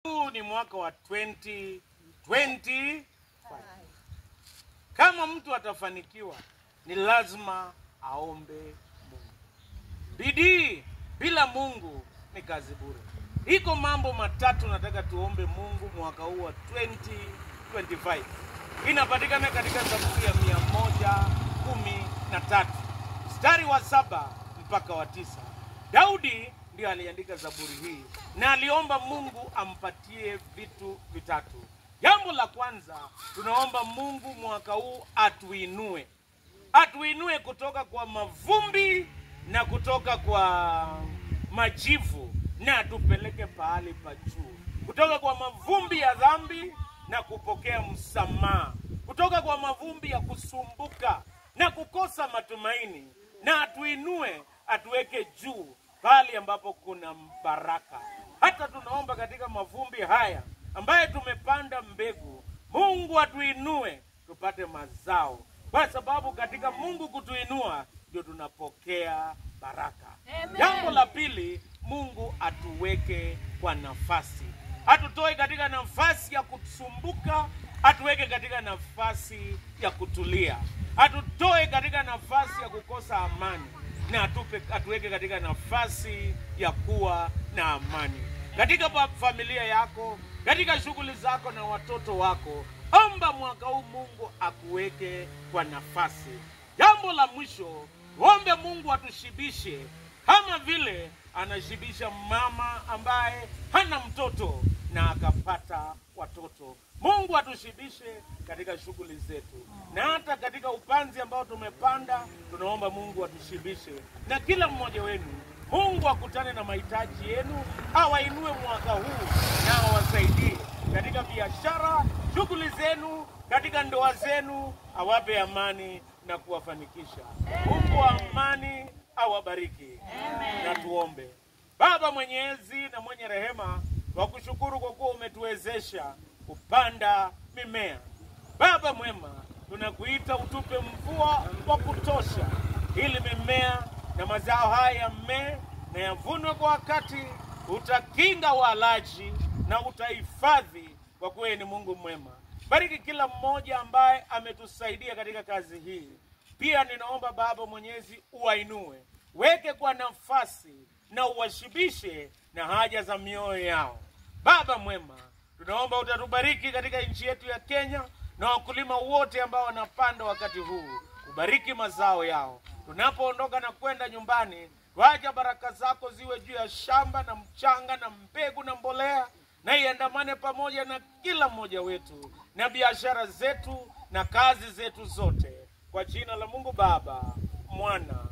Huu ni mwaka wa 2025. Kama mtu atafanikiwa, ni lazima aombe Mungu. Bidii bila Mungu ni kazi bure. Iko mambo matatu nataka tuombe Mungu mwaka huu wa 2025. Inapatikana katika Zaburi ya 113, mstari wa 7 mpaka wa 9. Daudi ndiye aliandika Zaburi hii na aliomba Mungu ampatie vitu vitatu. Jambo la kwanza, tunaomba Mungu mwaka huu atuinue. Atuinue kutoka kwa mavumbi na kutoka kwa majivu, na atupeleke pahali pa juu. Kutoka kwa mavumbi ya dhambi na kupokea msamaha. Kutoka kwa mavumbi ya kusumbuka na kukosa matumaini, na atuinue, atuweke juu pahali ambapo kuna baraka. Hata tunaomba katika mavumbi haya ambaye tumepanda mbegu, Mungu atuinue tupate mazao, kwa sababu katika Mungu kutuinua ndio tunapokea baraka. Amen. Jambo la pili, Mungu atuweke kwa nafasi. Atutoe katika nafasi ya kusumbuka, atuweke katika nafasi ya kutulia. Atutoe katika nafasi ya kukosa amani, na atuweke katika nafasi ya kuwa na amani. Katika familia yako, katika shughuli zako na watoto wako, omba mwaka huu Mungu akuweke kwa nafasi. Jambo la mwisho, ombe Mungu atushibishe kama vile anashibisha mama ambaye hana mtoto na akapata watoto. Mungu atushibishe katika shughuli zetu, na hata katika upanzi ambao tumepanda, tunaomba Mungu atushibishe. Na kila mmoja wenu, Mungu akutane na mahitaji yenu, awainue mwaka huu na awasaidie katika biashara, shughuli zenu, katika ndoa zenu, awape amani na kuwafanikisha. Mungu wa amani awabariki. Amen. Na tuombe. Baba mwenyezi na mwenye rehema, wakushukuru kwa kuwa umetuwezesha kupanda mimea. Baba mwema, tunakuita utupe mvua wa kutosha ili mimea na mazao haya yamee na yavunwe kwa wakati. Utakinga walaji na utahifadhi, kwa kuwa ni Mungu mwema. Bariki kila mmoja ambaye ametusaidia katika kazi hii. Pia ninaomba Baba mwenyezi uwainue, weke kwa nafasi na uwashibishe na haja za mioyo yao. Baba mwema, tunaomba utatubariki katika nchi yetu ya Kenya na wakulima wote ambao wanapanda wakati huu. Ubariki mazao yao. Tunapoondoka na kwenda nyumbani, wacha baraka zako ziwe juu ya shamba na mchanga na mbegu na mbolea, na iandamane pamoja na kila mmoja wetu na biashara zetu na kazi zetu zote, kwa jina la Mungu Baba, Mwana